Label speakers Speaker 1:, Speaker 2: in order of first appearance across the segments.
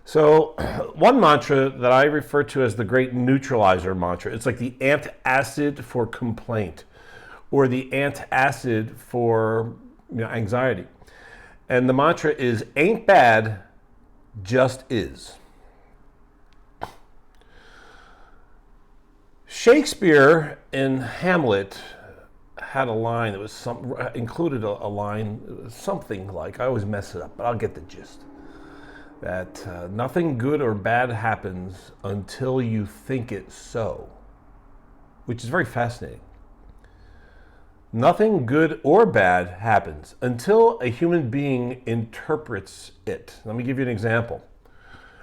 Speaker 1: So one mantra that I refer to as the great neutralizer mantra, it's like the antacid for complaint or the antacid for anxiety. And the mantra is, ain't bad, just is. Shakespeare in Hamlet had a line that was included a line, something like, I always mess it up, but I'll get the gist. That nothing good or bad happens until you think it so, which is very fascinating. Nothing good or bad happens until a human being interprets it. Let me give you an example.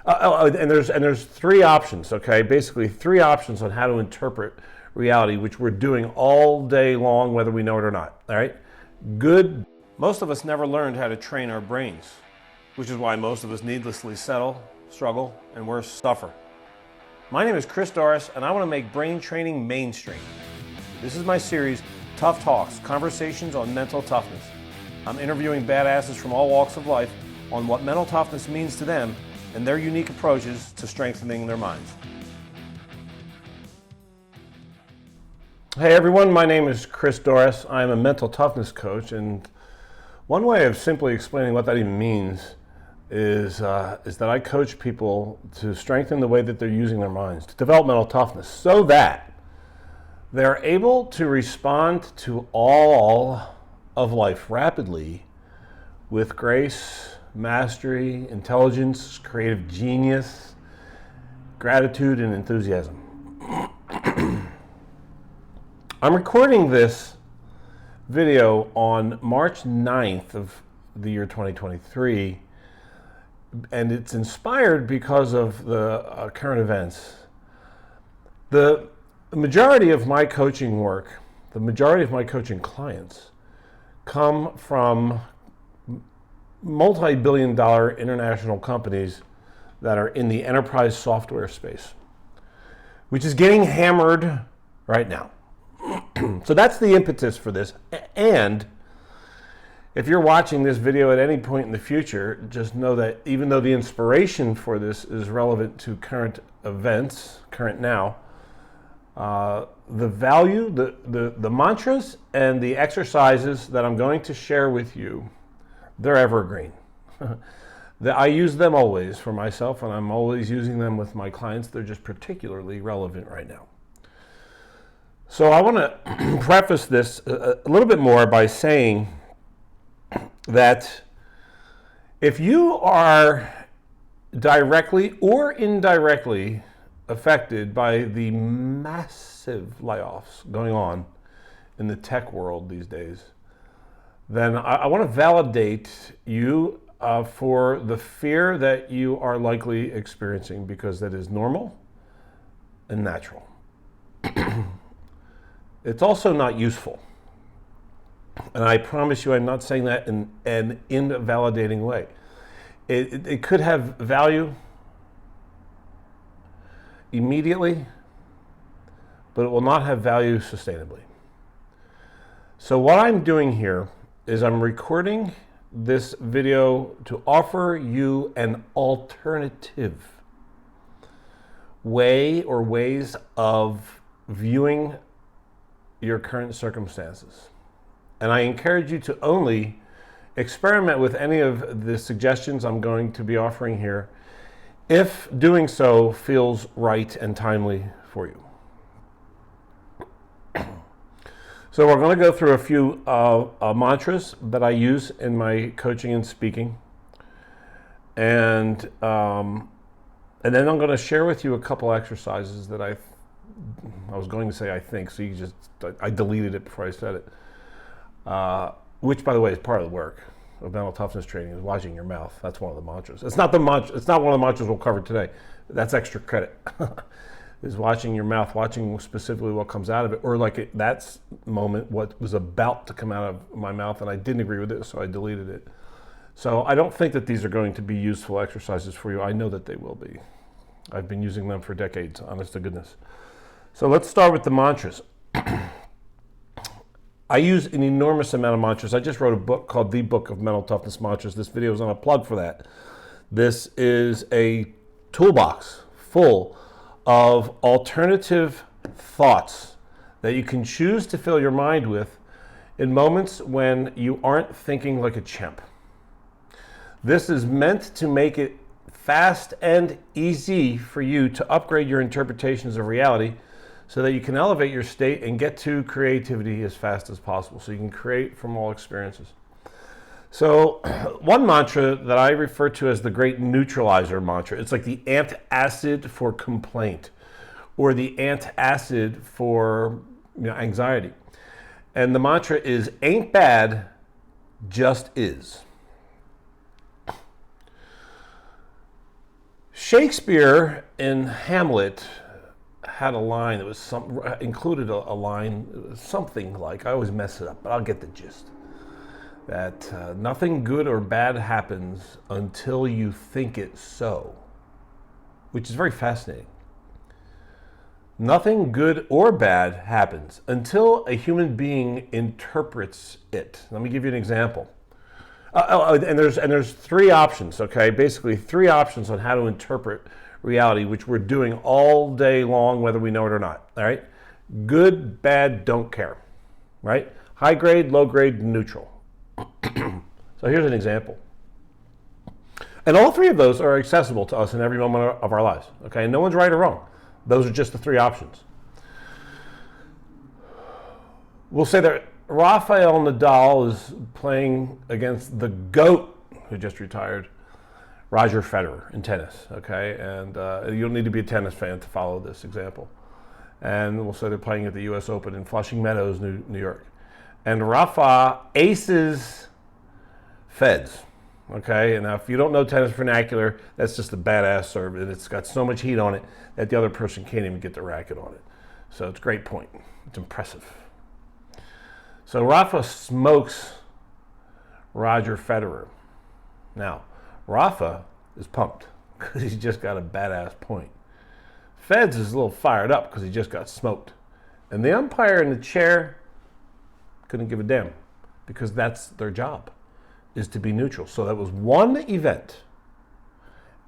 Speaker 1: And there's three options, okay? Basically, three options on how to interpret reality, which we're doing all day long, whether we know it or not, all right? Good. Most of us never learned how to train our brains, which is why most of us needlessly settle, struggle, and worse, suffer. My name is Chris Doris, and I want to make brain training mainstream. This is my series, Tough Talks, Conversations on Mental Toughness. I'm interviewing badasses from all walks of life on what mental toughness means to them and their unique approaches to strengthening their minds. Hey everyone, my name is Chris Doris. I'm a mental toughness coach, and one way of simply explaining what that even means is that I coach people to strengthen the way that they're using their minds, to develop mental toughness, so that they're able to respond to all of life rapidly with grace, mastery, intelligence, creative genius, gratitude, and enthusiasm. I'm recording this video on March 9th of the year 2023, and it's inspired because of the current events. The majority of my coaching work, the majority of my coaching clients come from multi-billion-dollar international companies that are in the enterprise software space, which is getting hammered right now. So that's the impetus for this. And if you're watching this video at any point in the future, just know that even though the inspiration for this is relevant to current events, current now, the value, the mantras and the exercises that I'm going to share with you, they're evergreen. I use them always for myself, and I'm always using them with my clients. They're just particularly relevant right now. So I want to preface this a little bit more by saying that if you are directly or indirectly affected by the massive layoffs going on in the tech world these days, then I want to validate you for the fear that you are likely experiencing, because that is normal and natural. It's also not useful. And I promise you, I'm not saying that in an invalidating way. It could have value immediately, but it will not have value sustainably. So what I'm doing here is I'm recording this video to offer you an alternative way or ways of viewing your current circumstances. And I encourage you to only experiment with any of the suggestions I'm going to be offering here if doing so feels right and timely for you. So we're going to go through a few mantras that I use in my coaching and speaking. And then I'm going to share with you a couple exercises that I was going to say I think, so I deleted it before I said it. Which, by the way, is part of the work of mental toughness training, is watching your mouth. That's one of the mantras. It's not one of the mantras we'll cover today. That's extra credit. Is watching your mouth, watching specifically what comes out of it, or like that moment, what was about to come out of my mouth, and I didn't agree with it, so I deleted it. So I don't think that these are going to be useful exercises for you. I know that they will be. I've been using them for decades, honest to goodness. So let's start with the mantras. I use an enormous amount of mantras. I just wrote a book called The Book of Mental Toughness Mantras. This video is on a plug for that. This is a toolbox full of alternative thoughts that you can choose to fill your mind with in moments when you aren't thinking like a chimp. This is meant to make it fast and easy for you to upgrade your interpretations of reality so that you can elevate your state and get to creativity as fast as possible, so you can create from all experiences. So one mantra that I refer to as the great neutralizer mantra, it's like the antacid for complaint or the antacid for anxiety. And the mantra is, ain't bad, just is. Shakespeare in Hamlet had a line that was included a line, something like, I always mess it up, but I'll get the gist. That nothing good or bad happens until you think it so, which is very fascinating. Nothing good or bad happens until a human being interprets it. Let me give you an example. And there's three options, okay? Basically, three options on how to interpret reality, which we're doing all day long, whether we know it or not, all right? Good, bad, don't care, right? High grade, low grade, neutral. So here's an example. And all three of those are accessible to us in every moment of our lives, okay? No one's right or wrong. Those are just the three options. We'll say that Rafael Nadal is playing against the GOAT, who just retired, Roger Federer, in tennis, okay? And you don't need to be a tennis fan to follow this example. And we'll say they're playing at the US Open in Flushing Meadows, New York. And Rafa aces Feds, okay? And now if you don't know tennis vernacular, that's just a badass serve, and it's got so much heat on it that the other person can't even get the racket on it. So it's a great point. It's impressive. So Rafa smokes Roger Federer. Now, Rafa is pumped because he's just got a badass point. Feds is a little fired up because he just got smoked. And the umpire in the chair couldn't give a damn because that's their job, is to be neutral. So that was one event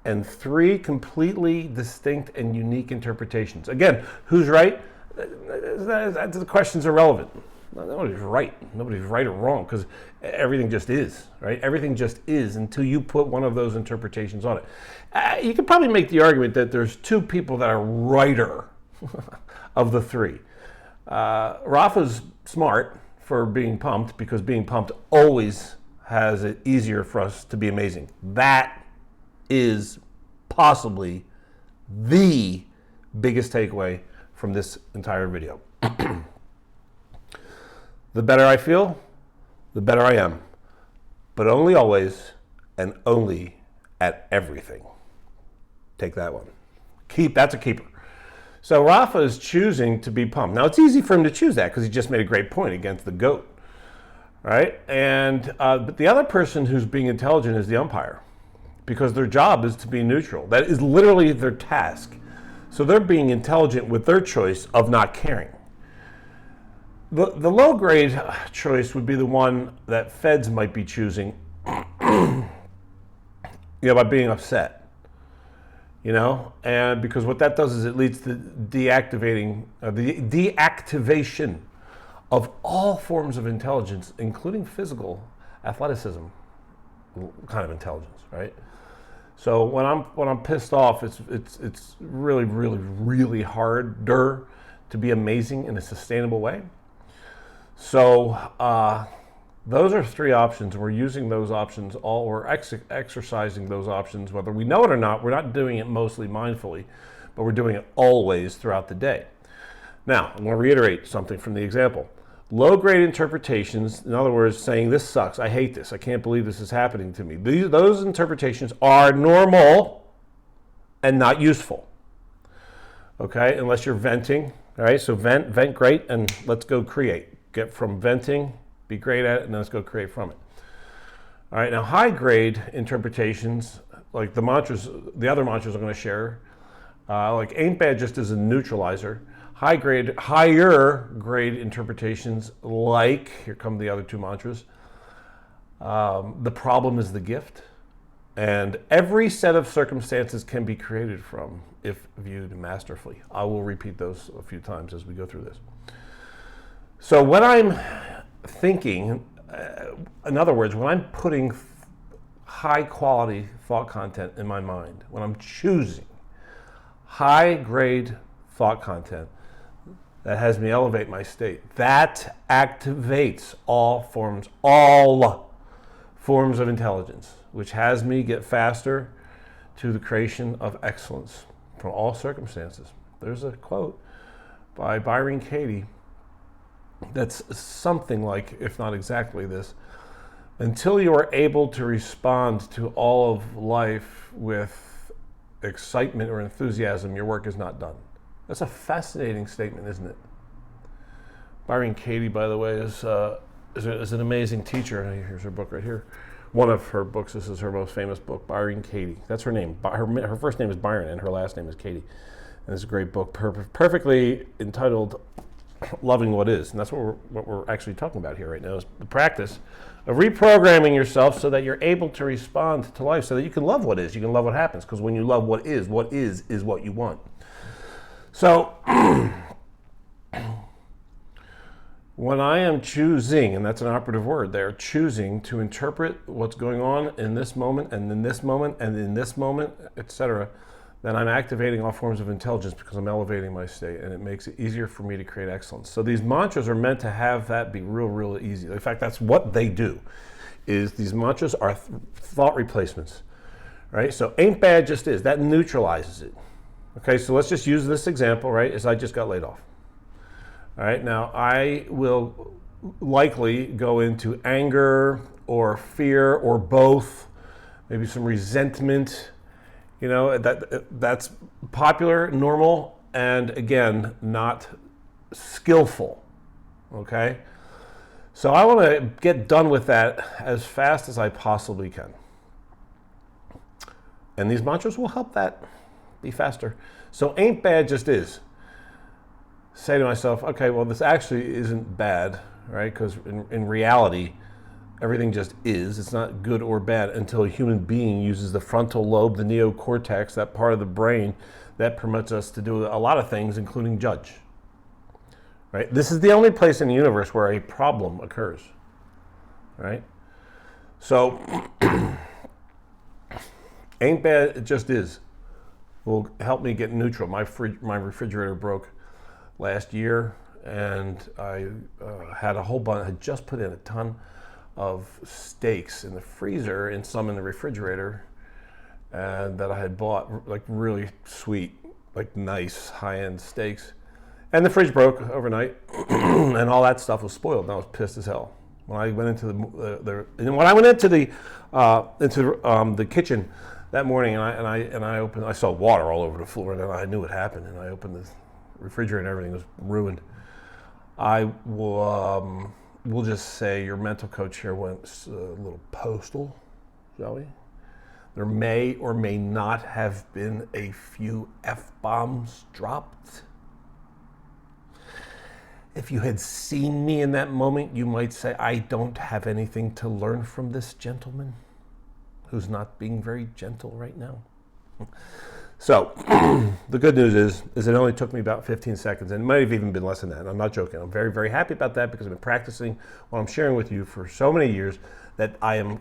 Speaker 1: and three completely distinct and unique interpretations. Again, who's right? The question's irrelevant. Nobody's right. Nobody's right or wrong because everything just is, right? Everything just is until you put one of those interpretations on it. You could probably make the argument that there's two people that are righter of the three. Rafa's smart for being pumped because being pumped always has it easier for us to be amazing. That is possibly the biggest takeaway from this entire video. The better I feel, the better I am, but only always and only at everything. Take that one. That's a keeper. So Rafa is choosing to be pumped. Now it's easy for him to choose that because he just made a great point against the GOAT, right? And but the other person who's being intelligent is the umpire because their job is to be neutral. That is literally their task. So they're being intelligent with their choice of not caring. The low grade choice would be the one that Feds might be choosing, by being upset, and because what that does is it leads to the deactivation of all forms of intelligence, including physical athleticism kind of intelligence, right? So when I'm pissed off, it's really, really, really harder to be amazing in a sustainable way. So those are three options. We're using those options we're exercising those options, whether we know it or not. We're not doing it mostly mindfully, but we're doing it always throughout the day. Now, I'm going to reiterate something from the example. Low-grade interpretations, in other words, saying this sucks, I hate this, I can't believe this is happening to me. Those interpretations are normal and not useful. Okay, unless you're venting. All right, so vent great, and let's go create. Get from venting, be great at it, and then let's go create from it. All right, now high grade interpretations, like the other mantras I'm going to share, like ain't bad just as a neutralizer. Higher grade interpretations, like, here come the other two mantras, the problem is the gift, And every set of circumstances can be created from if viewed masterfully. I will repeat those a few times as we go through this. So when I'm thinking, in other words, when I'm putting high quality thought content in my mind, when I'm choosing high grade thought content that has me elevate my state, that activates all forms of intelligence, which has me get faster to the creation of excellence from all circumstances. There's a quote by Byron Katie that's something like, if not exactly this: until you are able to respond to all of life with excitement or enthusiasm, your work is not done. That's a fascinating statement, isn't it? Byron Katie, by the way, is an amazing teacher. Here's her book right here. One of her books. This is her most famous book, Byron Katie. That's her name. Her first name is Byron, and her last name is Katie. And it's a great book, perfectly entitled "Loving What Is," and that's what we're actually talking about here right now, is the practice of reprogramming yourself so that you're able to respond to life, so that you can love what is, you can love what happens, because when you love what is what you want. So when I am choosing, and that's an operative word there, choosing to interpret what's going on in this moment and in this moment and in this moment, etc., then I'm activating all forms of intelligence because I'm elevating my state, and it makes it easier for me to create excellence. So these mantras are meant to have that be real easy. In fact, that's what they do, is these mantras are thought replacements, right? So ain't bad, just is. That neutralizes it. Okay, so let's just use this example, right, as I just got laid off. All right, now I will likely go into anger or fear or both, maybe some resentment. You know, that's popular, normal, and again, not skillful, okay? So I want to get done with that as fast as I possibly can. And these mantras will help that be faster. So ain't bad, just is. Say to myself, okay, well, this actually isn't bad, right? Because in reality, everything just is. It's not good or bad until a human being uses the frontal lobe, the neocortex, that part of the brain that permits us to do a lot of things, including judge. Right? This is the only place in the universe where a problem occurs. Right? So, ain't bad, it just is. Will help me get neutral. My refrigerator broke last year, and I had a whole bunch. I had just put in a ton of steaks in the freezer and some in the refrigerator, and that I had bought, like really sweet, like nice high-end steaks. And the fridge broke overnight, and all that stuff was spoiled, and I was pissed as hell. When I went into the kitchen that morning, and I saw water all over the floor, and then I knew what happened, and I opened the refrigerator, and everything was ruined. I will just say your mental coach here went a little postal, shall we? There may or may not have been a few F-bombs dropped. If you had seen me in that moment, you might say, I don't have anything to learn from this gentleman who's not being very gentle right now. So the good news is it only took me about 15 seconds, and it might have even been less than that. I'm not joking. I'm very happy about that, because I've been practicing what I'm sharing with you for so many years that I am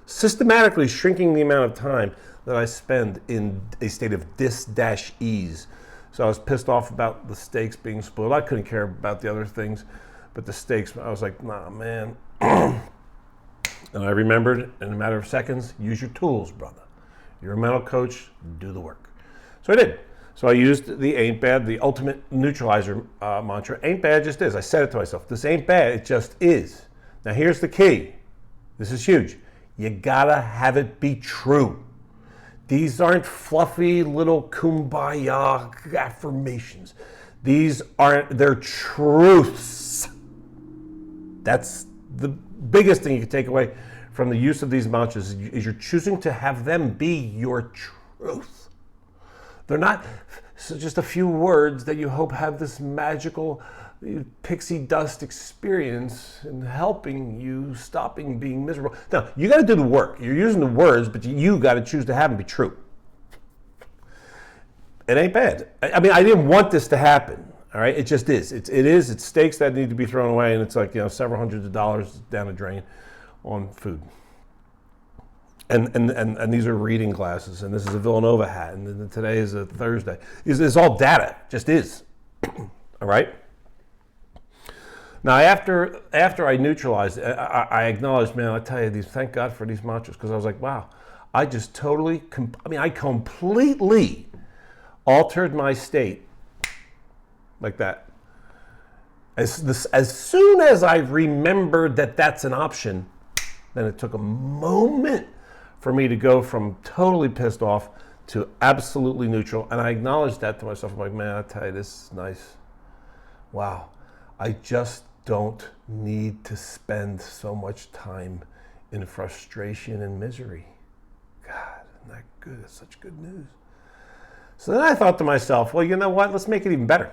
Speaker 1: systematically shrinking the amount of time that I spend in a state of dis-ease. So I was pissed off about the steaks being spoiled. I couldn't care about the other things, but the steaks, I was like, nah, man. And I remembered, in a matter of seconds, use your tools, brother. You're a mental coach, do the work. So I did. So I used the ain't bad, the ultimate neutralizer mantra. Ain't bad, just is. I said it to myself. This ain't bad, it just is. Now here's the key. This is huge. You gotta have it be true. These aren't fluffy little kumbaya affirmations. They're truths. That's the biggest thing you can take away from the use of these mantras, is you're choosing to have them be your truth. They're not just a few words that you hope have this magical pixie dust experience in helping you stopping being miserable. Now, you got to do the work. You're using the words, but you got to choose to have them be true. It ain't bad. I mean, I didn't want this to happen. All right, it just is. It's stakes that need to be thrown away, and it's like, several hundreds of dollars down the drain on food. And these are reading glasses, and this is a Villanova hat, and today is a Thursday. It's all data, just is. All right. Now, after I neutralized it, I acknowledged, man, I tell you, thank God for these mantras, because I was like, wow, I just totally, I completely altered my state like that. As soon as I remembered that that's an option, then it took a moment for me to go from totally pissed off to absolutely neutral. And I acknowledged that to myself. I'm like, man, I tell you, this is nice. Wow. I just don't need to spend so much time in frustration and misery. God, isn't that good? It's such good news. So then I thought to myself, well, you know what? Let's make it even better.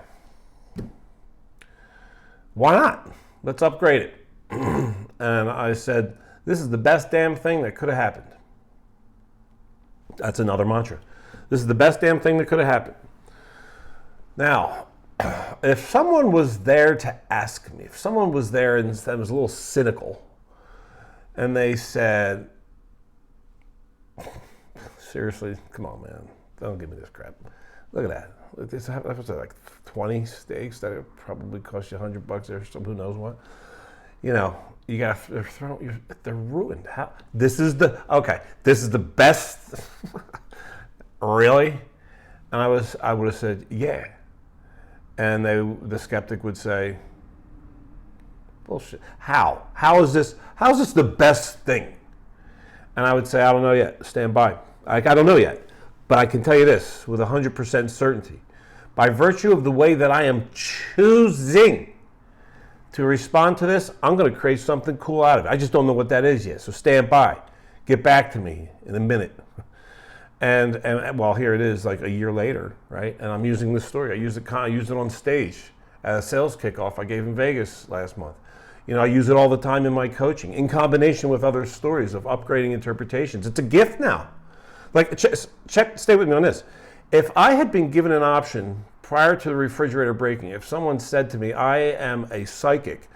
Speaker 1: Why not? Let's upgrade it. And I said, this is the best damn thing that could have happened. That's another mantra. This is the best damn thing that could have happened. Now, if someone was there to ask me, if someone was there and was a little cynical, and they said, seriously, come on, man, don't give me this crap. Look at that. This was like 20 steaks that would probably cost you $100 or some who knows what. You got they're ruined. How? This is the best. Really? And I would have said, yeah. And the skeptic would say, bullshit. How is this the best thing? And I would say, I don't know yet. Stand by. I don't know yet. But I can tell you this with 100% certainty. By virtue of the way that I am choosing to respond to this, I'm going to create something cool out of it. I just don't know what that is yet. So stand by. Get back to me in a minute. And well, here it is, like a year later, right? And I'm using this story. I used it on stage at a sales kickoff I gave in Vegas last month. I use it all the time in my coaching, in combination with other stories of upgrading interpretations. It's a gift now. Like, stay with me on this. If I had been given an option prior to the refrigerator breaking, if someone said to me, I am a psychic,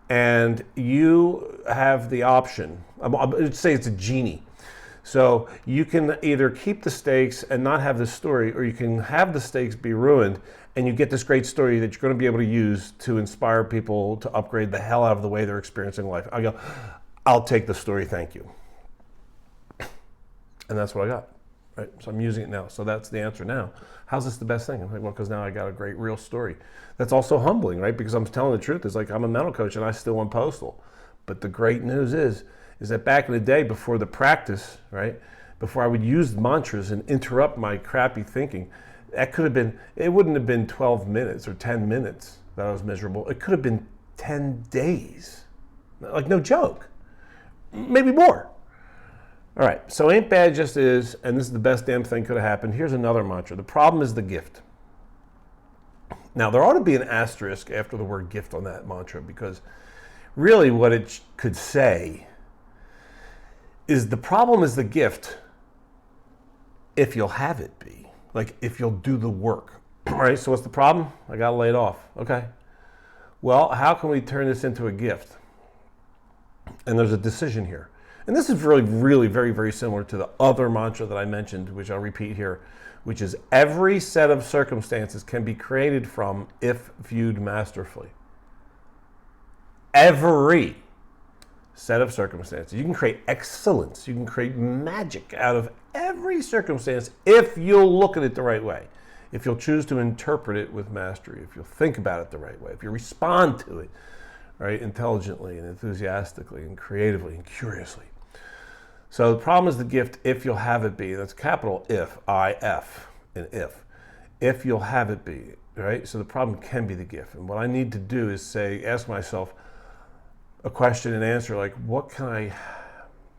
Speaker 1: and you have the option, let's say it's a genie. So you can either keep the stakes and not have this story, or you can have the stakes be ruined, and you get this great story that you're going to be able to use to inspire people to upgrade the hell out of the way they're experiencing life. I go, I'll take the story, thank you. And that's what I got. Right? So I'm using it now. So that's the answer now. How's this the best thing? I'm like, well, because now I got a great real story. That's also humbling, right? Because I'm telling the truth. It's like I'm a mental coach and I still want postal. But the great news is that back in the day before the practice, right? Before I would use mantras and interrupt my crappy thinking, it wouldn't have been 12 minutes or 10 minutes that I was miserable. It could have been 10 days. Like, no joke. Maybe more. All right, so ain't bad, just is, and this is the best damn thing could have happened. Here's another mantra. The problem is the gift. Now, there ought to be an asterisk after the word gift on that mantra, because really what it could say is the problem is the gift if you'll have it be. Like, if you'll do the work. All right, so what's the problem? I got laid off. Okay. Well, how can we turn this into a gift? And there's a decision here. And this is really, really very, very similar to the other mantra that I mentioned, which I'll repeat here, which is every set of circumstances can be created from if viewed masterfully. Every set of circumstances. You can create excellence. You can create magic out of every circumstance if you'll look at it the right way. If you'll choose to interpret it with mastery. If you'll think about it the right way. If you respond to it, right, intelligently and enthusiastically and creatively and curiously. So the problem is the gift if you'll have it be. That's capital if, I-F, and if. If you'll have it be, right? So the problem can be the gift. And what I need to do is ask myself a question and answer like, what can I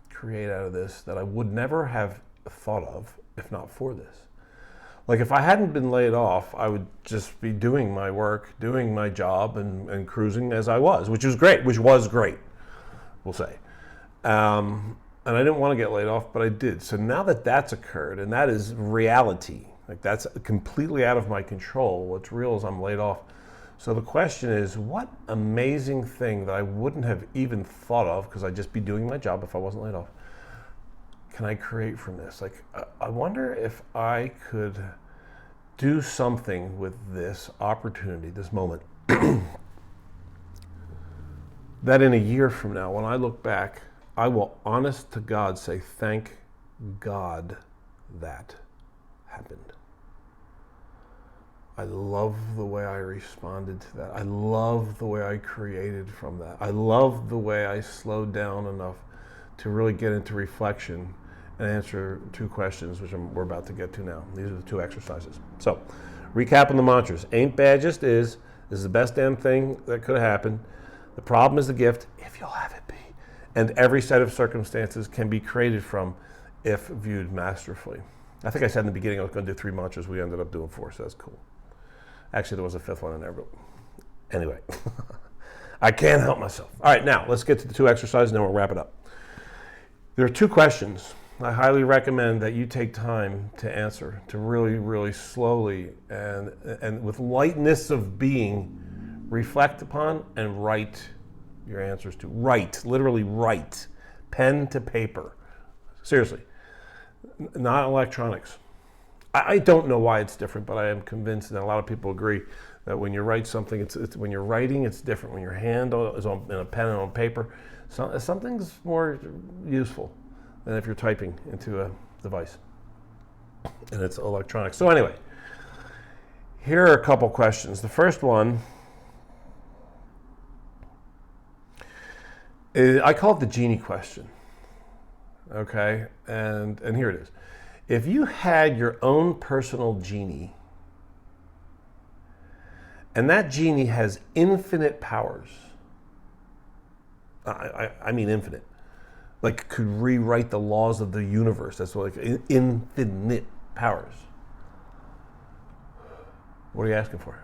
Speaker 1: create out of this that I would never have thought of if not for this? Like if I hadn't been laid off, I would just be doing my work, doing my job, and cruising as I was, which was great, we'll say. And I didn't want to get laid off, but I did. So now that that's occurred, and that is reality, like that's completely out of my control. What's real is I'm laid off. So the question is, what amazing thing that I wouldn't have even thought of, because I'd just be doing my job if I wasn't laid off, can I create from this? Like, I wonder if I could do something with this opportunity, this moment, that in a year from now, when I look back, I will, honest to God, say, thank God that happened. I love the way I responded to that. I love the way I created from that. I love the way I slowed down enough to really get into reflection and answer two questions, which we're about to get to now. These are the two exercises. So, recapping the mantras. Ain't bad, just is. This is the best damn thing that could have happened. The problem is the gift, if you'll have it be. And every set of circumstances can be created from if viewed masterfully. I think I said in the beginning I was going to do 3 mantras. We ended up doing 4, so that's cool. Actually, there was a 5th one in there, but anyway. I can't help myself. All right, now let's get to the 2 exercises and then we'll wrap it up. There are 2 questions I highly recommend that you take time to answer, to really, really slowly and with lightness of being, reflect upon and write your answers to. Write, literally write, pen to paper. Seriously, not electronics. I don't know why it's different, but I am convinced, and a lot of people agree, that when you write something, it's when you're writing, it's different. When your hand is in a pen and on paper, something's more useful than if you're typing into a device, and it's electronic. So anyway, here are a couple questions. The first one is, I call it the genie question. Okay, and here it is. If you had your own personal genie, and that genie has infinite powers, I mean infinite, like could rewrite the laws of the universe, that's what, like infinite powers, what are you asking for,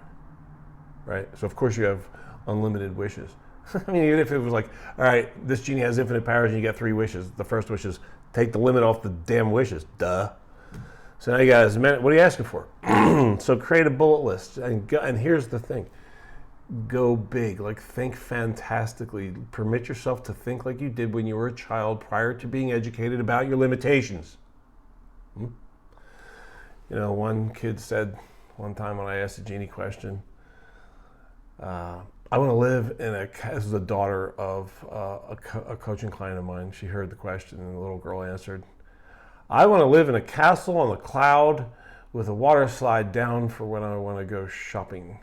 Speaker 1: right? So of course you have unlimited wishes. I mean, even if it was like, all right, this genie has infinite powers and you get 3 wishes. The first wish is take the limit off the damn wishes. Duh. So now you got as many, what are you asking for? So create a bullet list. And here's the thing. Go big. Like, think fantastically. Permit yourself to think like you did when you were a child prior to being educated about your limitations. You know, one kid said one time when I asked the genie question, I want to live in this is the daughter of a coaching client of mine. She heard the question and the little girl answered, I want to live in a castle on a cloud with a water slide down for when I want to go shopping.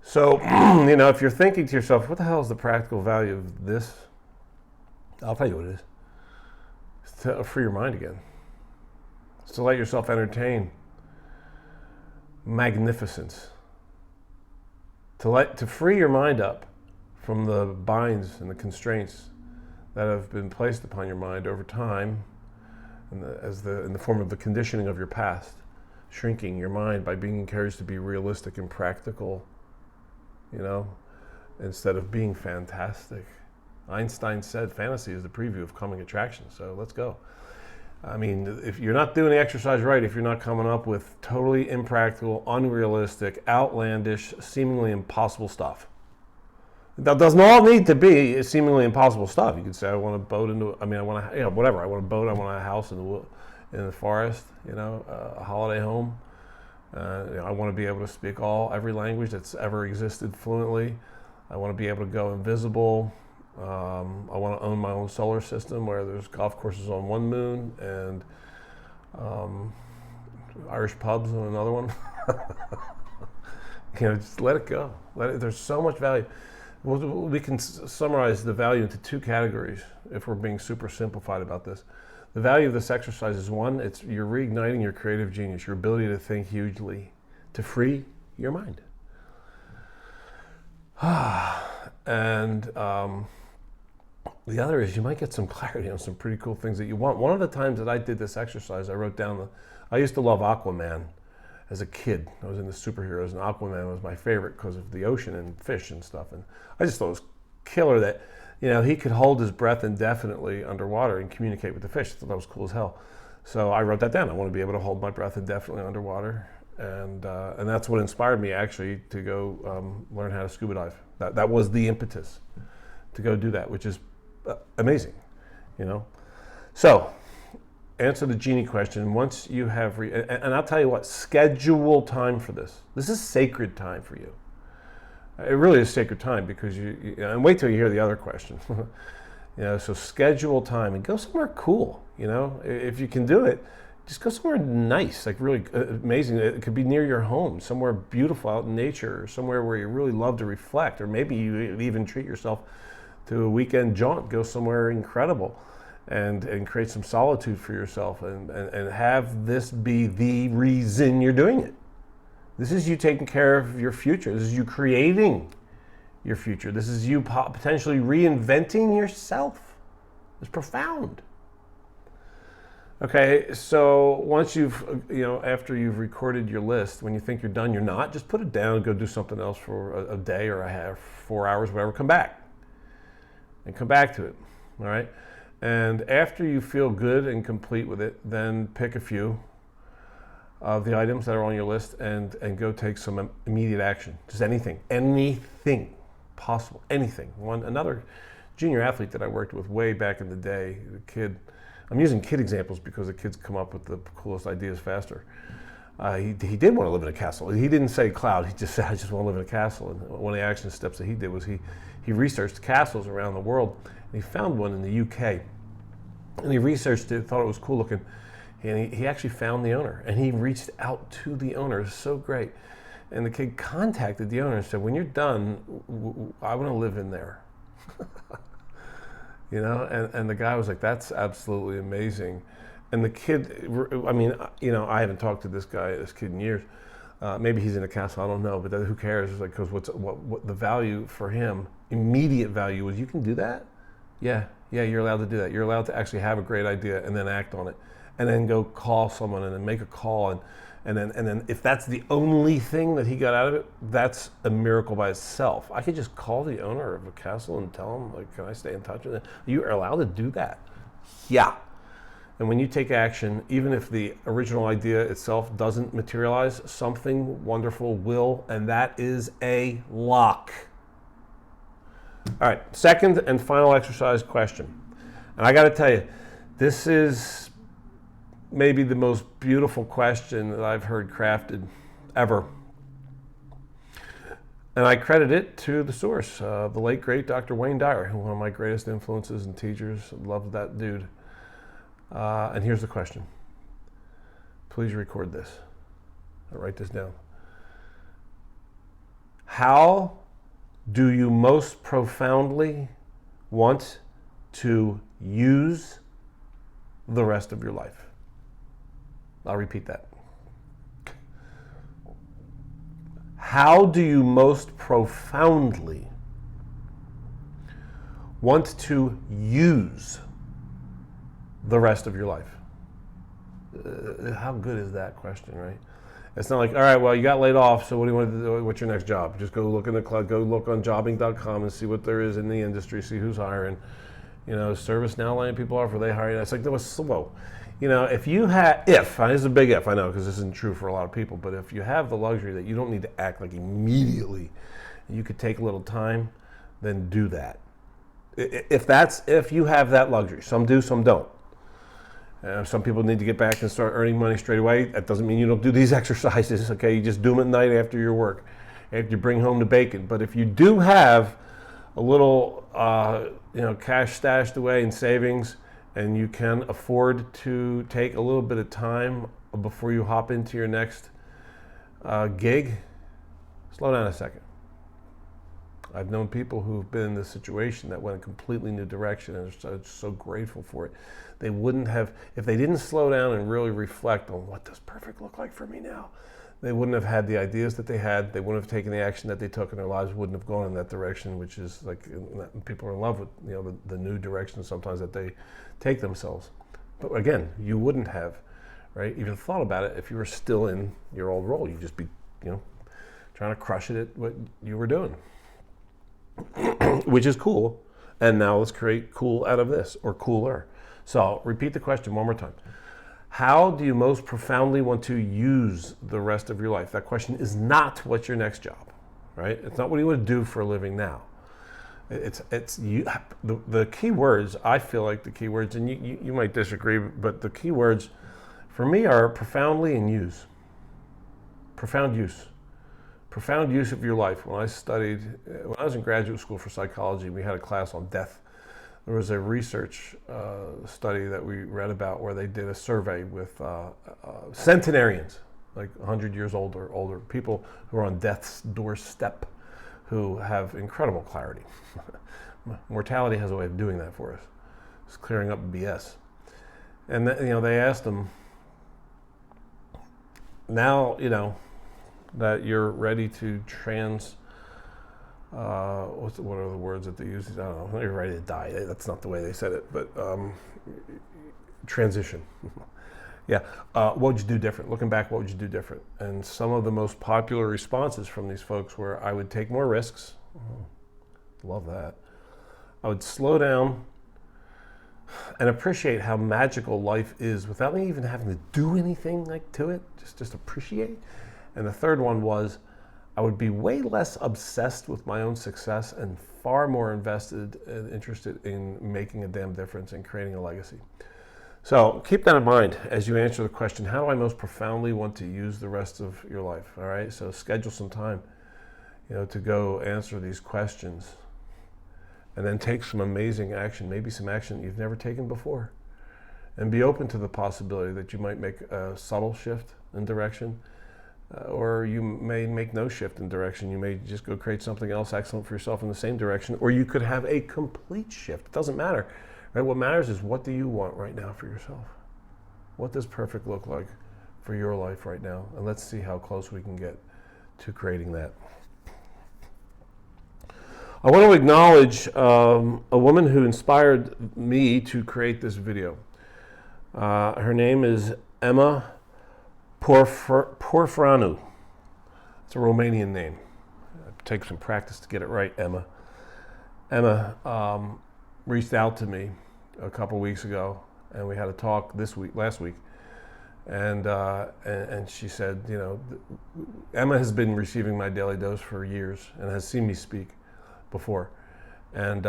Speaker 1: So, you know, if you're thinking to yourself, what the hell is the practical value of this? I'll tell you what it is. It's to free your mind again. It's to let yourself entertain magnificence. To free your mind up from the binds and the constraints that have been placed upon your mind over time, in the form of the conditioning of your past, shrinking your mind by being encouraged to be realistic and practical, you know, instead of being fantastic. Einstein said fantasy is the preview of coming attraction, so let's go. I mean, if you're not doing the exercise right, if you're not coming up with totally impractical, unrealistic, outlandish, seemingly impossible stuff. That doesn't all need to be seemingly impossible stuff. You could say, I want a boat I want to, you know, whatever. I want a boat, I want a house in the forest, you know, a holiday home. You know, I want to be able to speak every language that's ever existed fluently. I want to be able to go invisible. I want to own my own solar system where there's golf courses on one moon and Irish pubs on another one. You know, just let it go. There's so much value. We can summarize the value into 2 categories if we're being super simplified about this. The value of this exercise is 1, you're reigniting your creative genius, your ability to think hugely, to free your mind. And The other is you might get some clarity on some pretty cool things that you want. One of the times that I did this exercise, I wrote down I used to love Aquaman as a kid. I was into superheroes, and Aquaman was my favorite because of the ocean and fish and stuff. And I just thought it was killer that, he could hold his breath indefinitely underwater and communicate with the fish. I thought that was cool as hell. So I wrote that down. I want to be able to hold my breath indefinitely underwater. And that's what inspired me actually to go learn how to scuba dive. That was the impetus to go do that, which is amazing, So, answer the genie question. Once you have, and I'll tell you what, schedule time for this. This is sacred time for you. It really is sacred time because and wait till you hear the other question. So schedule time and go somewhere cool. If you can do it, just go somewhere nice, like really amazing. It could be near your home, somewhere beautiful out in nature, or somewhere where you really love to reflect, or maybe you even treat yourself to a weekend jaunt. Go somewhere incredible and create some solitude for yourself and have this be the reason you're doing it. This is you taking care of your future. This is you creating your future. This is you potentially reinventing yourself. It's profound. Okay, so once after you've recorded your list, when you think you're done, you're not, just put it down, go do something else for a day or 4 hours, whatever, come back. And come back to it, all right? And after you feel good and complete with it, then pick a few of the items that are on your list and go take some immediate action. Just anything possible, anything. Another junior athlete that I worked with way back in the day, the kid, I'm using kid examples because the kids come up with the coolest ideas faster. He did want to live in a castle. He didn't say cloud, he just said, I just want to live in a castle. And one of the action steps that he did was he researched castles around the world, and he found one in the UK. And he researched it, thought it was cool looking, and he actually found the owner, and he reached out to the owner. It was so great. And the kid contacted the owner and said, when you're done, I want to live in there. And the guy was like, that's absolutely amazing. And the kid, I haven't talked to this kid in years. Maybe he's in a castle, I don't know, but who cares? It's like, because what the value for him, immediate value was, you can do that? Yeah, you're allowed to do that. You're allowed to actually have a great idea and then act on it. And then go call someone and then make a call. And then if that's the only thing that he got out of it, that's a miracle by itself. I could just call the owner of a castle and tell him, like, can I stay in touch with him? You are allowed to do that. Yeah. And when you take action, even if the original idea itself doesn't materialize, something wonderful will, and that is a lock. All right, second and final exercise question. And I got to tell you, this is maybe the most beautiful question that I've heard crafted ever. And I credit it to the source, the late, great Dr. Wayne Dyer, one of my greatest influences and teachers. Loved that dude. And here's the question. Please record this. I'll write this down. How do you most profoundly want to use the rest of your life? I'll repeat that. How do you most profoundly want to use the rest of your life? How good is that question, right? It's not like, all right, well, you got laid off, so what do you want to do? What's your next job? Just go look in the cloud, go look on jobbing.com and see what there is in the industry, see who's hiring. ServiceNow laying people off, are they hiring? It's like, that was slow. If you have, this is a big if, I know, because this isn't true for a lot of people, but if you have the luxury that you don't need to act like immediately, you could take a little time, then do that. If you have that luxury. Some do, some don't. Some people need to get back and start earning money straight away. That doesn't mean you don't do these exercises, okay? You just do them at night after your work, after you bring home the bacon. But if you do have a little cash stashed away in savings, and you can afford to take a little bit of time before you hop into your next gig, slow down a second. I've known people who've been in this situation that went a completely new direction and are so grateful for it. They wouldn't have, if they didn't slow down and really reflect on what does perfect look like for me now, they wouldn't have had the ideas that they had. They wouldn't have taken the action that they took, and their lives wouldn't have gone in that direction, which is like people are in love with, you know, the new direction sometimes that they take themselves. But again, you wouldn't have, right, even thought about it if you were still in your old role. You'd just be, you know, trying to crush it at what you were doing, which is cool. And now let's create cool out of this, or cooler. So I'll repeat the question one more time. How do you most profoundly want to use the rest of your life? That question is not what's your next job, right? It's not what do you want to do for a living now. It's you. The key words, I feel like the key words, and you might disagree, but the key words for me are profoundly and use. Profound use. Profound use of your life. When I was in graduate school for psychology, we had a class on death. There was a research study that we read about where they did a survey with centenarians, like 100 years old or older, people who are on death's doorstep, who have incredible clarity. Mortality has a way of doing that for us. It's clearing up BS. And they asked them, now, that you're ready to what are the words that they use? I don't know. You're ready to die. That's not the way they said it, but transition. Yeah. What would you do different? Looking back, what would you do different? And some of the most popular responses from these folks were, I would take more risks. Love that. I would slow down and appreciate how magical life is without me even having to do anything to it. Just appreciate. And the third one was, I would be way less obsessed with my own success and far more invested and interested in making a damn difference and creating a legacy. So keep that in mind as you answer the question, how do I most profoundly want to use the rest of your life? All right, so schedule some time, to go answer these questions, and then take some amazing action, maybe some action you've never taken before, and be open to the possibility that you might make a subtle shift in direction. Or you may make no shift in direction. You may just go create something else excellent for yourself in the same direction, or you could have a complete shift. It doesn't matter, right? What matters is, what do you want right now for yourself? What does perfect look like for your life right now? And let's see how close we can get to creating that. I want to acknowledge a woman who inspired me to create this video. Her name is Emma Porfranu. It's a Romanian name. It takes some practice to get it right, Emma. Emma reached out to me a couple weeks ago, and we had a talk last week, and she said, Emma has been receiving my daily dose for years and has seen me speak before, and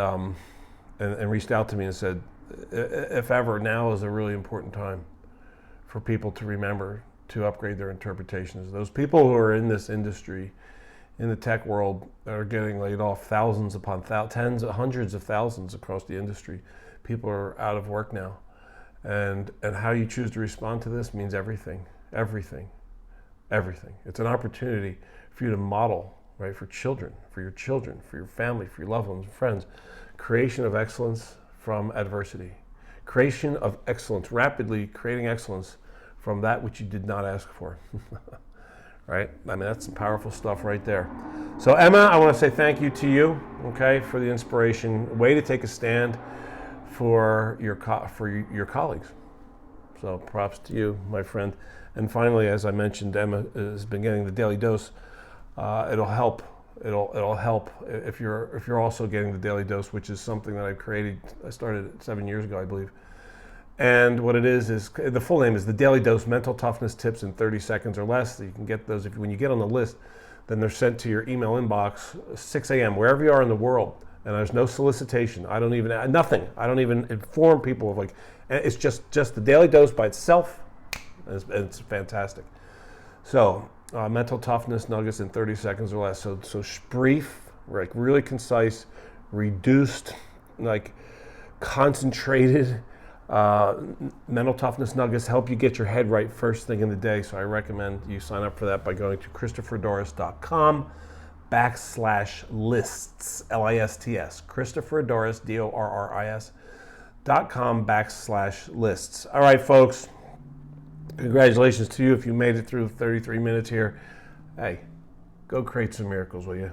Speaker 1: reached out to me and said, if ever, now is a really important time for people to remember to upgrade their interpretations. Those people who are in this industry, in the tech world, that are getting laid off, thousands upon tens, hundreds of thousands across the industry. People are out of work now. And how you choose to respond to this means everything, everything, everything. It's an opportunity for you to model, right, for your family, for your loved ones, friends, creation of excellence from adversity. Creation of excellence, rapidly creating excellence from that which you did not ask for. Right? I mean, that's some powerful stuff right there. So Emma, I want to say thank you to you, okay, for the inspiration. Way to take a stand for your colleagues. So props to you, my friend. And finally, as I mentioned, Emma has been getting the daily dose. It'll help. It'll help if you're also getting the daily dose, which is something that I've created. I started 7 years ago, I believe. And what it is the full name is the Daily Dose Mental Toughness Tips in 30 Seconds or Less. So you can get those when you get on the list. Then they're sent to your email inbox 6 a.m. wherever you are in the world. And there's no solicitation. I don't even inform people of it's just the Daily Dose by itself. And it's fantastic. So mental toughness nuggets in 30 seconds or less. So brief, really concise, reduced, concentrated. Mental toughness nuggets help you get your head right first thing in the day. So I recommend you sign up for that by going to ChristopherDorris.com/lists, LISTS. ChristopherDorris, DORRIS.com/lists. All right, folks. Congratulations to you if you made it through 33 minutes here. Hey, go create some miracles, will you?